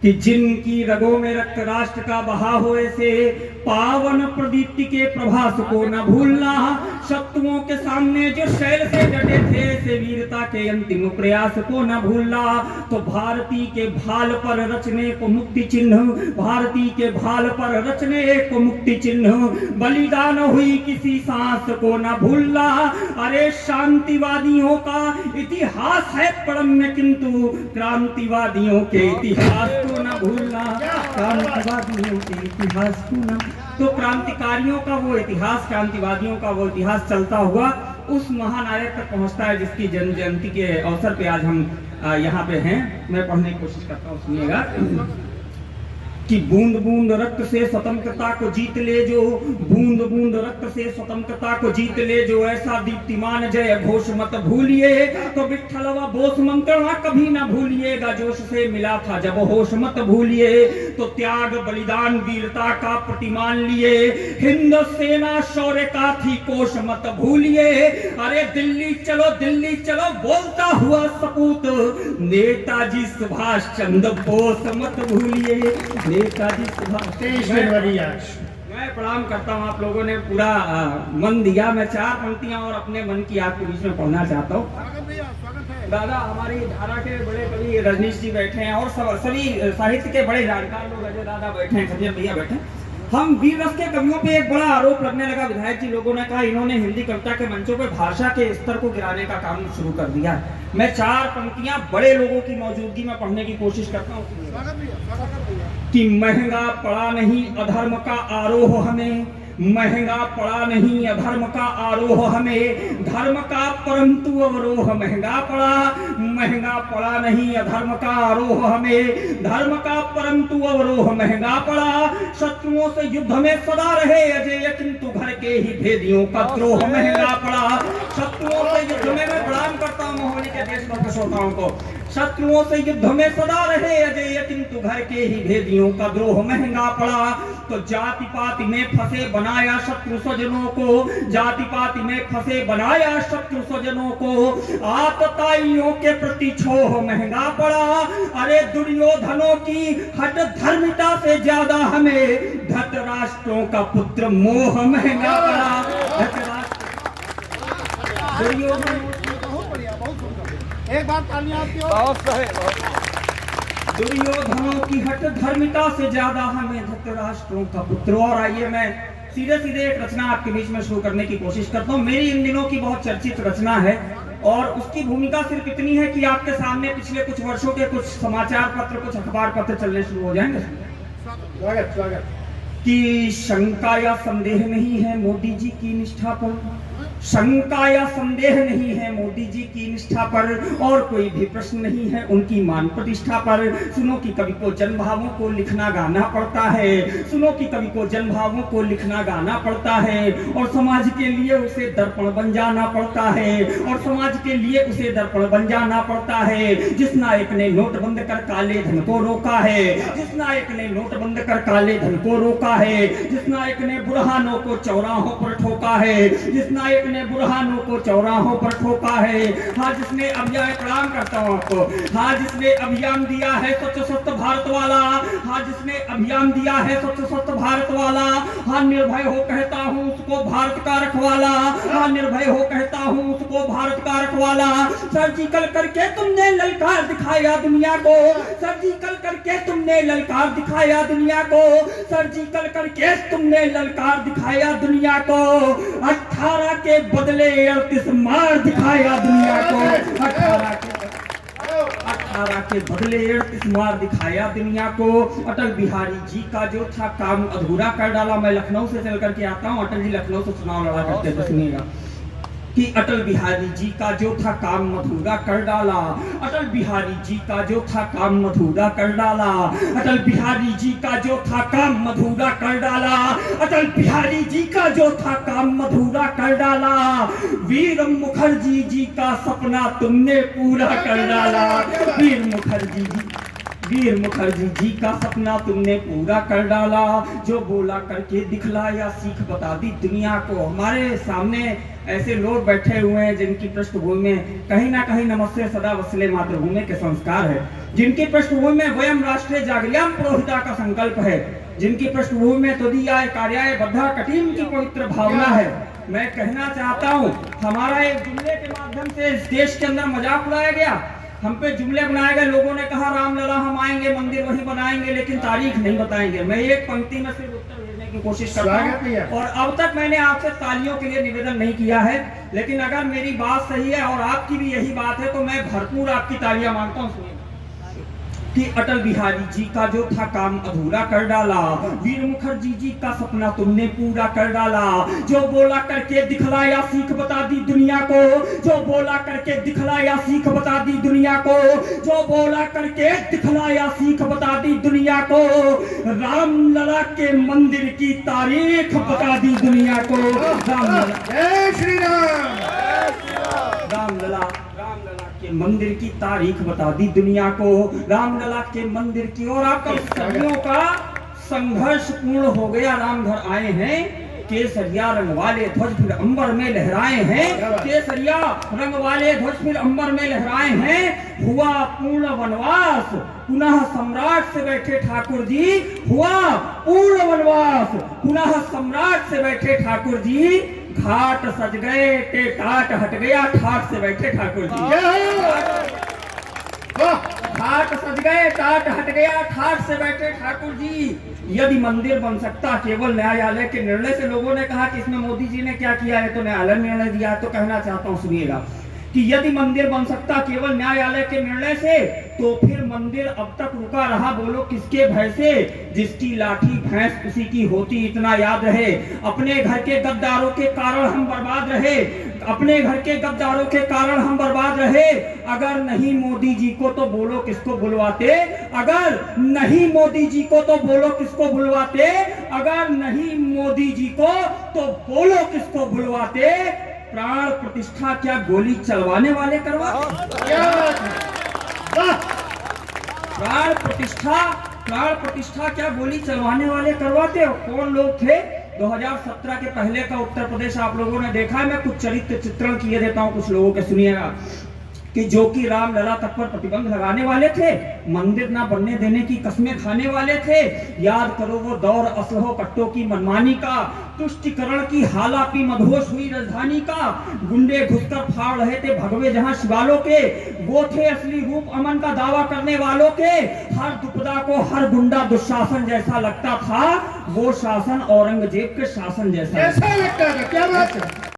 कि जिनकी रगों में रक्त राष्ट्र का बहा हो, ऐसे पावन प्रदीप्ति के प्रभास को न भूलना। शत्रुओं के सामने जो शैल से डटे थे, ऐसे वीरता के अंतिम प्रयास को न भूलना। तो भारती के भाल पर रचने को मुक्ति चिन्ह, भारती के भाल पर रचने को मुक्ति चिन्ह, बलिदान हुई किसी सांस को न भूलना। अरे शांतिवादियों का इतिहास है परम्य, किंतु क्रांतिवादियों के इतिहास को न भूलना, क्रांतिवादियों के इतिहास को न। तो क्रांतिकारियों का वो इतिहास, क्रांतिवादियों का वो इतिहास चलता हुआ उस महानायक तक पहुंचता है जिसकी जन्म जयंती के अवसर पे आज हम यहाँ पे हैं। मैं पढ़ने की कोशिश करता हूँ, सुनिएगा। कि बूंद बूंद रक्त से स्वतंत्रता को जीत ले जो, बूंद बूंद रक्त से स्वतंत्रता को जीत ले जो, ऐसा दीप्तिमान जय घोष मत भूलिए। तो विठ्ठल व बोस मंत्रणा कभी ना भूलिएगा, जोश से मिला था जब होश मत भूलिए। तो त्याग बलिदान वीरता का प्रतिमान लिए, हिंद सेना शौर्य का थी कोश मत भूलिए। अरे दिल्ली चलो बोलता हुआ सपूत, नेताजी सुभाष चंद्र बोस मत भूलिए। नेताजी सुभाष। मैं प्रणाम करता हूँ, आप लोगों ने पूरा मन दिया। मैं 4 पंक्तियां और अपने मन की आपके बीच में पढ़ना चाहता हूँ। दादा हमारी धारा के बड़े कवि रजनीश जी बैठे हैं और सभी साहित्य के बड़े जानकार लोग, अजय दादा बैठे हैं, सज्जन भैया बैठे हैं। हम वीर रस के कवियों पे एक बड़ा आरोप लगने लगा। विधायक जी लोगों ने कहा इन्होंने हिंदी कविता के मंचों पे भाषा के स्तर को गिराने का काम शुरू कर दिया है। मैं 4 पंक्तियां बड़े लोगों की मौजूदगी में पढ़ने की कोशिश करता हूँ। कि महंगा पड़ा नहीं अधर्म का आरोह हमें, महंगा पड़ा नहीं अधर्म का आरोह हमें, धर्म का परंतु अवरोह महंगा पड़ा। महंगा पड़ा नहीं अधर्म का आरोह हमें, धर्म का परंतु अवरोह महंगा पड़ा। शत्रुओं से युद्ध में सदा रहे अजय, किंतु घर के ही भेदियों का द्रोह महंगा पड़ा। शत्रुओं से युद्ध में मैं प्रणाम करता हूँ मोहनी के देश भक्त श्रोताओं को। शत्रुओं से युद्ध में सदा रहे अजय, किंतु घर के ही भेदियों का द्रोह महंगा पड़ा। तो जाति पाति में फंसे बनाया शत्रु स्वजनों को, जाति पाति में फंसे बनाया शत्रु स्वजनों को, आतताइयों के प्रति छोह महंगा पड़ा। अरे दुर्योधनों की हट धर्मिता से ज्यादा हमें धृतराष्ट्रों का पुत्र मोह महंगा पड़ा। दुर्योधन एक बार तालियां आपकी ओर। बहुत सही। दुर्योधनों की हट धर्मिता से ज्यादा हमें धृतराष्ट्रों का पुत्र। और आइए मैं सीधे सीधे एक रचना आपके बीच में शुरू करने की कोशिश करता हूँ। मेरी इन दिनों की बहुत चर्चित रचना है और उसकी भूमिका सिर्फ इतनी है कि आपके सामने पिछले कुछ वर्षों के कुछ समाचार पत्र, कुछ अखबार पत्र चलने शुरू हो जाएंगे। स्वागत कि शंका या संदेह नहीं है मोदी जी की निष्ठा पर, शंका या संदेह नहीं है मोदी जी की निष्ठा पर, और कोई भी प्रश्न नहीं है उनकी मान प्रतिष्ठा पर। सुनो कि कवि को जनभावों को लिखना गाना पड़ता है, सुनो कि कवि को जनभावों को लिखना गाना पड़ता है, और समाज के लिए उसे दर्पण बन जाना पड़ता है, और समाज के लिए उसे दर्पण बन जाना पड़ता है। जिस नायक ने नोटबंद कर काले धन को रोका है, जिस नायक ने नोटबंद कर काले धन को रोका है, जिस नायक ने बुरहानों को चौराहों पर ठोका है, जिस नायक ने बुरहानों को चौराहों पर ठोका है। हाँ जिसने अभियान, प्रणाम करता हूँ आपको, हाँ जिसने अभियान दिया है स्वच्छ स्वच्छ भारत वाला, हाँ जिसने अभियान दिया है स्वच्छ स्वच्छ भारत वाला, हाँ निर्भय हो कहता हूँ उसको भारत का रखवाला, हाँ निर्भय हो कहता हूँ उसको भारत का रखवाला। सर्जिकल करके तुमने ललकार दिखाया दुनिया को, सर्जिकल करके तुमने ललकार दिखाया दुनिया को, सर्जिकल करके तुमने ललकार दिखाया दुनिया को। 18 के बदले 38 मार दिखाया दुनिया को, 18 के बदले 38 मार दिखाया दुनिया को। अटल बिहारी जी का जो था काम अधूरा कर डाला। मैं लखनऊ से चल करके आता हूँ, अटल जी लखनऊ से चुनाव लड़ा करते थे, सुनिएगा। कि अटल बिहारी जी का जो था काम मधुरा कर डाला, अटल बिहारी जी का जो था काम मधुरा कर डाला, अटल बिहारी जी का जो था काम मधुरा कर डाला, अटल बिहारी जी का जो था काम मधुरा कर डाला। वीर मुखर्जी जी का सपना तुमने पूरा कर डाला, वीर मुखर्जी जी का सपना तुमने पूरा कर डाला। जो बोला करके दिखलाया, सीख बता दी दुनिया को। हमारे सामने ऐसे लोग बैठे हुए हैं जिनकी पृष्ठभूमि में कहीं ना कहीं नमस्ते सदा वसले मातृभूमि के संस्कार है। जिनकी पृष्ठभूमि में वयम राष्ट्रीय जागरियाम पुरोहिता का संकल्प है, जिनकी पृष्ठभूमि में तदीयाय कार्याय बद्धा कटीम की पवित्र भावना है। मैं कहना चाहता हूँ, हमारा एक जुमले के माध्यम से इस देश के अंदर मजाक उड़ाया गया, हम पे जुमले बनाए गए। लोगों ने कहा रामलला हम आएंगे, मंदिर वही बनाएंगे, लेकिन तारीख नहीं बताएंगे। मैं एक पंक्ति में सिर्फ उत्तर भेजने की कोशिश करता हूँ, और अब तक मैंने आपसे तालियों के लिए निवेदन नहीं किया है, लेकिन अगर मेरी बात सही है और आपकी भी यही बात है तो मैं भरपूर आपकी तालियां मांगता हूँ। कि अटल बिहारी जी का जो था काम अधूरा कर डाला, वीर मुखर्जी जी का सपना तुमने पूरा कर डाला, जो बोला करके दिखलाया सीख बता दी दुनिया को, जो बोला करके दिखलाया सीख बता दी दुनिया को, जो बोला करके दिखलाया सीख बता दी दुनिया को, रामलला के मंदिर की तारीख बता दी दुनिया को। रामलला जय श्री राम। रामलला के मंदिर की तारीख बता दी दुनिया को, रामलला के मंदिर की। और आपका सदियों का संघर्ष पूर्ण हो गया, राम घर आए हैं, केसरिया रंग वाले ध्वज फिर अंबर में लहराए हैं, केसरिया रंग वाले ध्वज फिर अंबर में लहराए हैं। हुआ पूर्ण वनवास, पुनः सम्राट से बैठे ठाकुर जी, हुआ पूर्ण वनवास, पुनः सम्राट से बैठे ठाकुर जी। घाट सज गए ते टाट हट गया, ठाट से बैठे ठाकुर जी। घाट सज गए टाट हट गया, ठाट से बैठे ठाकुर जी। यदि मंदिर बन सकता केवल न्यायालय के निर्णय से, लोगों ने कहा कि इसमें मोदी जी ने क्या किया है, तो न्यायालय निर्णय दिया है, तो कहना चाहता हूं सुनिएगा कि यदि मंदिर बन सकता केवल न्यायालय के निर्णय से, तो फिर मंदिर अब तक रुका रहा बोलो किसके भय से? जिसकी लाठी भैंस उसी की होती, इतना याद रहे। अपने घर के गद्दारों के कारण हम बर्बाद रहे, अपने घर के गद्दारों के कारण हम बर्बाद रहे। अगर नहीं मोदी जी को तो बोलो किसको बुलवाते, अगर नहीं मोदी जी को तो बोलो किसको बुलवाते, अगर नहीं मोदी जी को तो बोलो किसको बुलवाते। प्राण प्रतिष्ठा क्या गोली चलवाने वाले करवाते? प्राण प्रतिष्ठा क्या गोली चलवाने वाले करवाते? और कौन लोग थे? 2017 के पहले का उत्तर प्रदेश आप लोगों ने देखा है। मैं कुछ चरित्र चित्रण किए देता हूं कुछ लोगों के, सुनिएगा कि जो कि रामलला तक पर प्रतिबंध लगाने वाले थे, मंदिर ना बनने देने की कस्में खाने वाले थे। याद करो वो दौर असलहो कट्टों की मनमानी का, तुष्टिकरण की हालापी मधोश हुई राजधानी का। गुंडे घुसकर फाड़ रहे थे भगवे जहां शिवालों के, वो थे असली रूप अमन का दावा करने वालों के। हर दुपदा को हर गुंडा दुशासन जैसा लगता था, वो शासन औरंगजेब के शासन जैसा लगता था। क्या बात है।